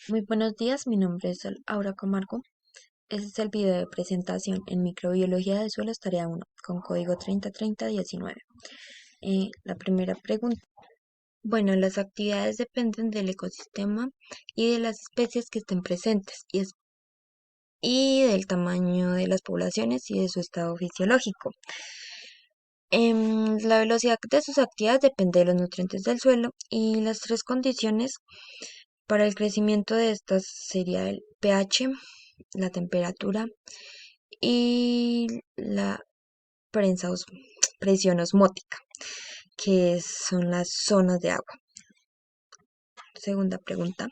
Muy buenos días, mi nombre es Aura Camargo. Este es el video de presentación en microbiología de suelos tarea 1 con código 303019. La primera pregunta. Bueno, las actividades dependen del ecosistema y de las especies que estén presentes y del tamaño de las poblaciones y de su estado fisiológico. La velocidad de sus actividades depende de los nutrientes del suelo y las tres condiciones para el crecimiento de estas sería el pH, la temperatura y la presión osmótica, que son las zonas de agua. Segunda pregunta.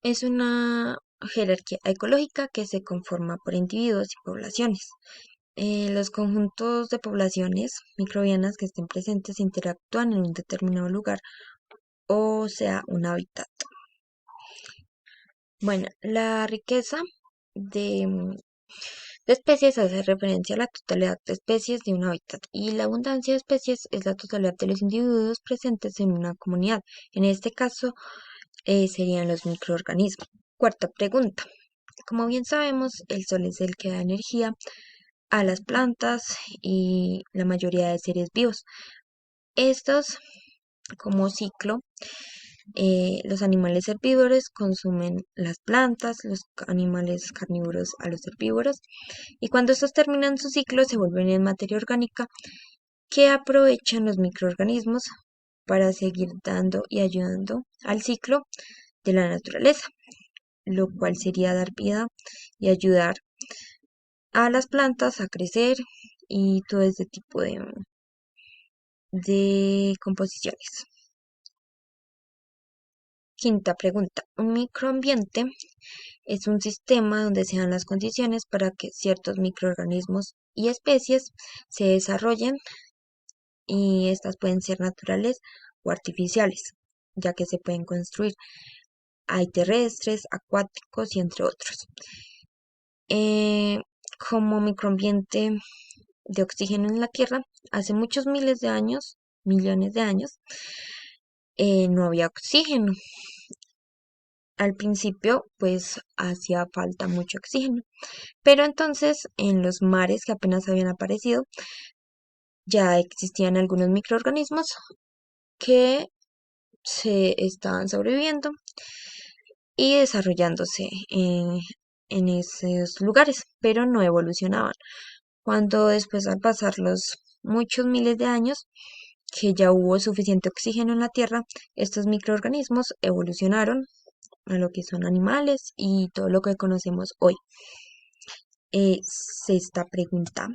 Es una jerarquía ecológica que se conforma por individuos y poblaciones. Los conjuntos de poblaciones microbianas que estén presentes interactúan en un determinado lugar, o sea, un hábitat. Bueno, la riqueza de especies hace referencia a la totalidad de especies de un hábitat y la abundancia de especies es la totalidad de los individuos presentes en una comunidad. En este caso serían los microorganismos. Cuarta pregunta. Como bien sabemos, el sol es el que da energía a las plantas y la mayoría de seres vivos. Estos, como ciclo, los animales herbívoros consumen las plantas, los animales carnívoros a los herbívoros, y cuando estos terminan su ciclo se vuelven en materia orgánica que aprovechan los microorganismos para seguir dando y ayudando al ciclo de la naturaleza, lo cual sería dar vida y ayudar a las plantas a crecer y todo este tipo de composiciones. Quinta pregunta. Un microambiente es un sistema donde se dan las condiciones para que ciertos microorganismos y especies se desarrollen, y estas pueden ser naturales o artificiales, ya que se pueden construir. Hay terrestres, acuáticos y entre otros. Eh, como microambiente de oxígeno en la Tierra, hace muchos miles de años, millones de años, no había oxígeno. Al principio, pues hacía falta mucho oxígeno, pero entonces en los mares que apenas habían aparecido, ya existían algunos microorganismos que se estaban sobreviviendo y desarrollándose en esos lugares, pero no evolucionaban. Cuando después, al pasar los muchos miles de años, que ya hubo suficiente oxígeno en la Tierra, estos microorganismos evolucionaron a lo que son animales y todo lo que conocemos hoy. Sexta pregunta.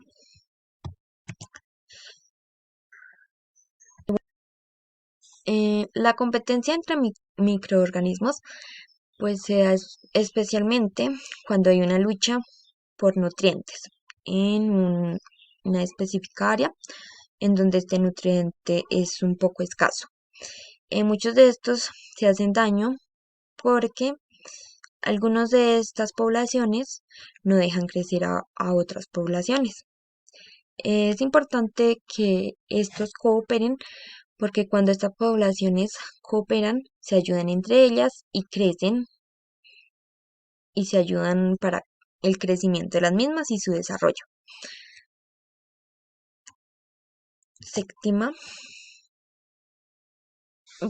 La competencia entre microorganismos pues se da especialmente cuando hay una lucha por nutrientes en una específica área en donde este nutriente es un poco escaso. Muchos de estos se hacen daño porque algunas de estas poblaciones no dejan crecer a otras poblaciones. Es importante que estos cooperen porque cuando estas poblaciones cooperan, se ayudan entre ellas y crecen y se ayudan para el crecimiento de las mismas y su desarrollo. Séptima.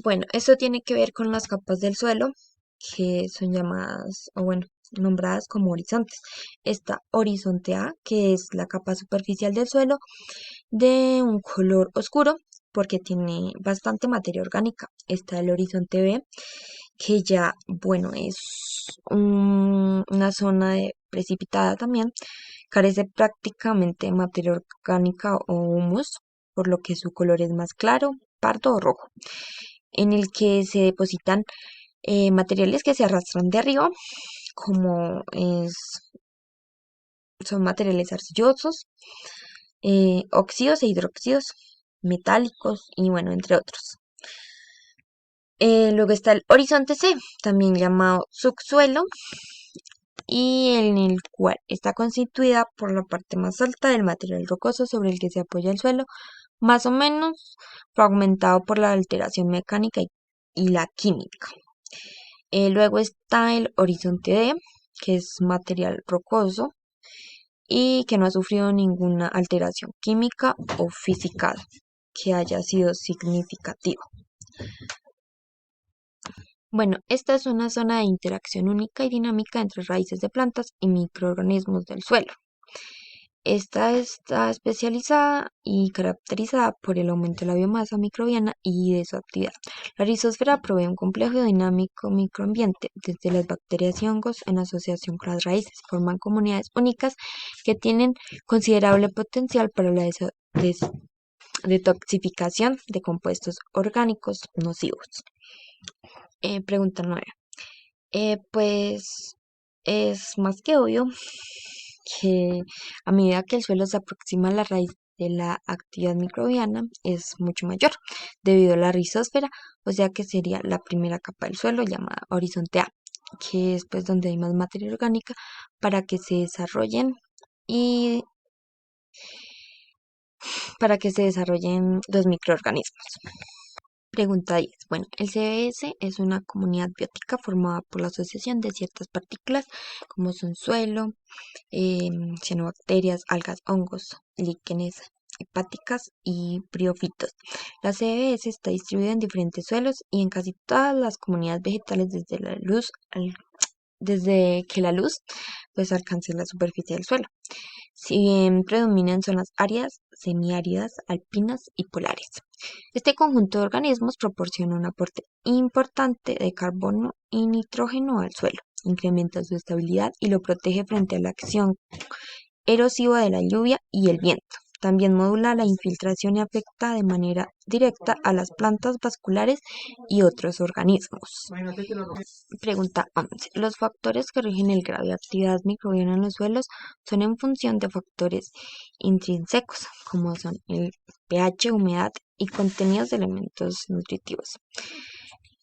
Bueno, esto tiene que ver con las capas del suelo que son llamadas, o bueno, nombradas como horizontes. Está horizonte A, que es la capa superficial del suelo de un color oscuro porque tiene bastante materia orgánica. Está el horizonte B, que ya, bueno, es una zona precipitada también, carece prácticamente de materia orgánica o humus, por lo que su color es más claro, pardo o rojo, en el que se depositan materiales que se arrastran de arriba, como son materiales arcillosos, óxidos e hidróxidos, metálicos y bueno, entre otros. Luego está el horizonte C, también llamado subsuelo, y en el cual está constituida por la parte más alta del material rocoso sobre el que se apoya el suelo más o menos fragmentado por la alteración mecánica y la química. Luego está el horizonte D, que es material rocoso y que no ha sufrido ninguna alteración química o física que haya sido significativa. Bueno, esta es una zona de interacción única y dinámica entre raíces de plantas y microorganismos del suelo. Esta está especializada y caracterizada por el aumento de la biomasa microbiana y de su actividad. La rizosfera provee un complejo y dinámico microambiente. Desde las bacterias y hongos, en asociación con las raíces, forman comunidades únicas que tienen considerable potencial para la detoxificación de compuestos orgánicos nocivos. Pregunta 9. Pues es más que obvio que a medida que el suelo se aproxima a la raíz de la actividad microbiana es mucho mayor debido a la rizósfera, o sea que sería la primera capa del suelo llamada horizonte A, que es pues donde hay más materia orgánica para que se desarrollen y los microorganismos. Pregunta 10. Bueno, el CBS es una comunidad biótica formada por la asociación de ciertas partículas como son suelo, cianobacterias, algas, hongos, líquenes, hepáticas y briófitos. La CBS está distribuida en diferentes suelos y en casi todas las comunidades vegetales desde que la luz pues alcance la superficie del suelo. Si bien predominan zonas áridas, semiáridas, alpinas y polares. Este conjunto de organismos proporciona un aporte importante de carbono y nitrógeno al suelo, incrementa su estabilidad y lo protege frente a la acción erosiva de la lluvia y el viento. También modula la infiltración y afecta de manera directa a las plantas vasculares y otros organismos. Pregunta 11. Los factores que rigen el grado de actividad microbiana en los suelos son en función de factores intrínsecos, como son el pH, humedad y contenidos de elementos nutritivos.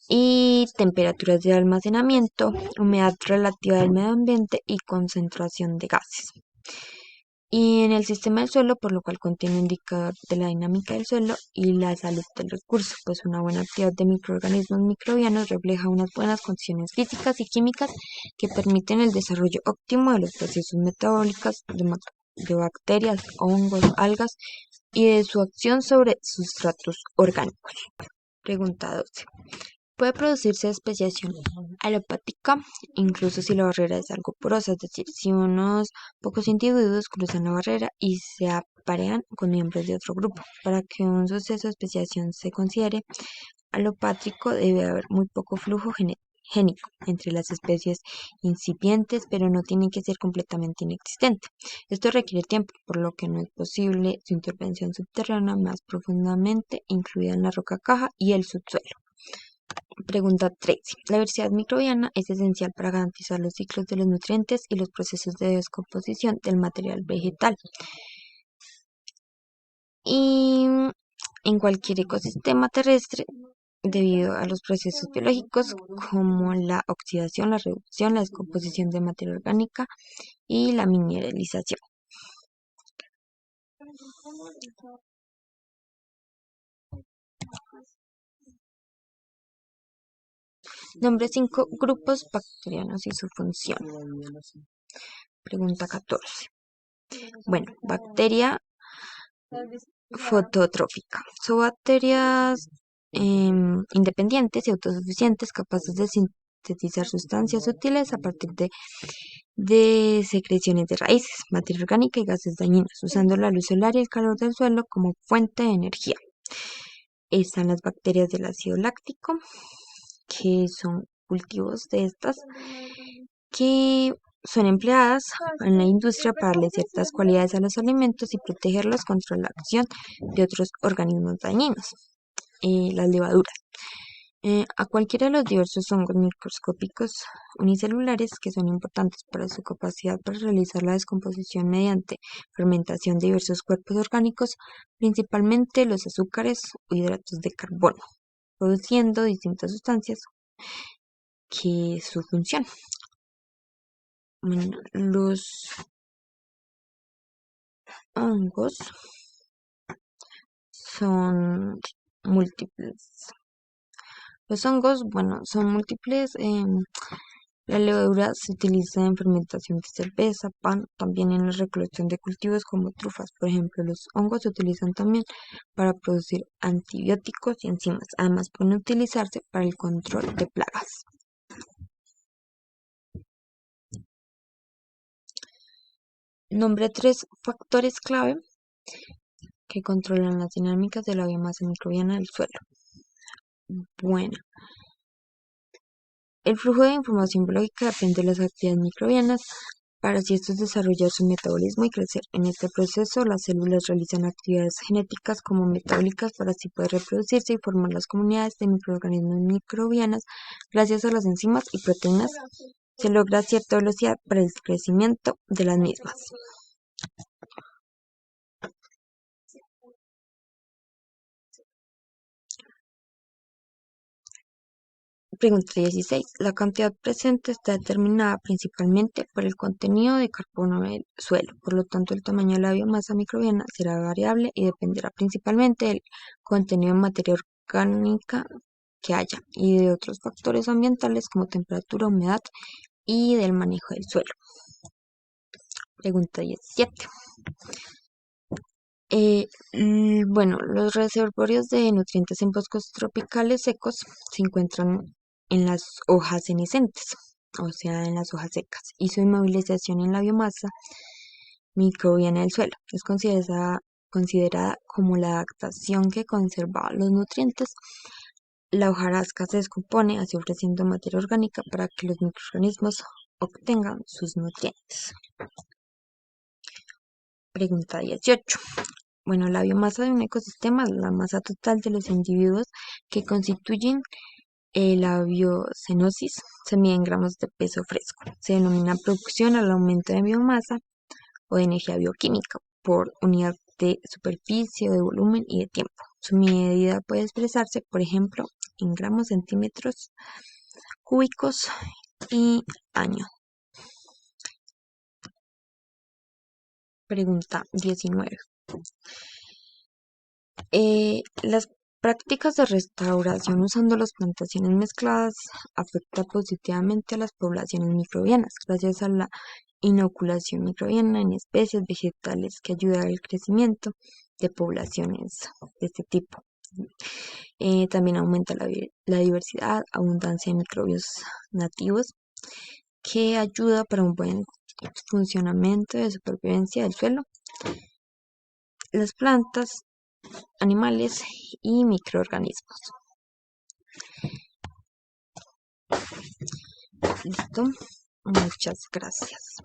Y temperaturas de almacenamiento, humedad relativa del medio ambiente y concentración de gases. Y en el sistema del suelo, por lo cual contiene un indicador de la dinámica del suelo y la salud del recurso, pues una buena actividad de microorganismos microbianos refleja unas buenas condiciones físicas y químicas que permiten el desarrollo óptimo de los procesos metabólicos de bacterias, hongos, algas y de su acción sobre sustratos orgánicos. Pregunta 12. Puede producirse especiación alopática, incluso si la barrera es algo porosa, es decir, si unos pocos individuos cruzan la barrera y se aparean con miembros de otro grupo. Para que un suceso de especiación se considere alopátrico, debe haber muy poco flujo génico entre las especies incipientes, pero no tiene que ser completamente inexistente. Esto requiere tiempo, por lo que no es posible su intervención subterránea más profundamente, incluida en la roca caja y el subsuelo. Pregunta 13. La diversidad microbiana es esencial para garantizar los ciclos de los nutrientes y los procesos de descomposición del material vegetal. Y en cualquier ecosistema terrestre, debido a los procesos biológicos como la oxidación, la reducción, la descomposición de materia orgánica y la mineralización. Nombre 5 grupos bacterianos y su función. Pregunta 14. Bueno, bacteria fototrófica. Son bacterias independientes y autosuficientes, capaces de sintetizar sustancias útiles a partir de secreciones de raíces, materia orgánica y gases dañinos, usando la luz solar y el calor del suelo como fuente de energía. Están las bacterias del ácido láctico, que son cultivos de estas, que son empleadas en la industria para darle ciertas cualidades a los alimentos y protegerlos contra la acción de otros organismos dañinos. Las levaduras. A cualquiera de los diversos hongos microscópicos unicelulares que son importantes para su capacidad para realizar la descomposición mediante fermentación de diversos cuerpos orgánicos, principalmente los azúcares o hidratos de carbono, produciendo distintas sustancias que su función. Bueno, los hongos son múltiples. Los hongos, bueno, son múltiples. La levadura se utiliza en fermentación de cerveza, pan, también en la recolección de cultivos como trufas. Por ejemplo, los hongos se utilizan también para producir antibióticos y enzimas. Además, pueden utilizarse para el control de plagas. Nombre 3 factores clave que controlan las dinámicas de la biomasa microbiana del suelo. Bueno, el flujo de información biológica depende de las actividades microbianas para así estos desarrollar su metabolismo y crecer. En este proceso, las células realizan actividades genéticas como metabólicas para así poder reproducirse y formar las comunidades de microorganismos microbianas. Gracias a las enzimas y proteínas se logra cierta velocidad para el crecimiento de las mismas. Pregunta 16. La cantidad presente está determinada principalmente por el contenido de carbono del suelo. Por lo tanto, el tamaño de la biomasa microbiana será variable y dependerá principalmente del contenido de materia orgánica que haya y de otros factores ambientales como temperatura, humedad y del manejo del suelo. Pregunta 17. Bueno, los reservorios de nutrientes en bosques tropicales secos se encuentran en las hojas senescentes, o sea, en las hojas secas, y su inmovilización en la biomasa microbiana del suelo es considerada como la adaptación que conserva los nutrientes. La hojarasca se descompone, así ofreciendo materia orgánica para que los microorganismos obtengan sus nutrientes. Pregunta 18. Bueno, la biomasa de un ecosistema es la masa total de los individuos que constituyen la biocenosis. Se mide en gramos de peso fresco. Se denomina producción al aumento de biomasa o de energía bioquímica por unidad de superficie, de volumen y de tiempo. Su medida puede expresarse, por ejemplo, en gramos, centímetros cúbicos y año. Pregunta 19. Las prácticas de restauración usando las plantaciones mezcladas afecta positivamente a las poblaciones microbianas gracias a la inoculación microbiana en especies vegetales que ayuda al crecimiento de poblaciones de este tipo. También aumenta la diversidad, abundancia de microbios nativos que ayuda para un buen funcionamiento de supervivencia del suelo, las plantas, animales y microorganismos. Listo. Muchas gracias.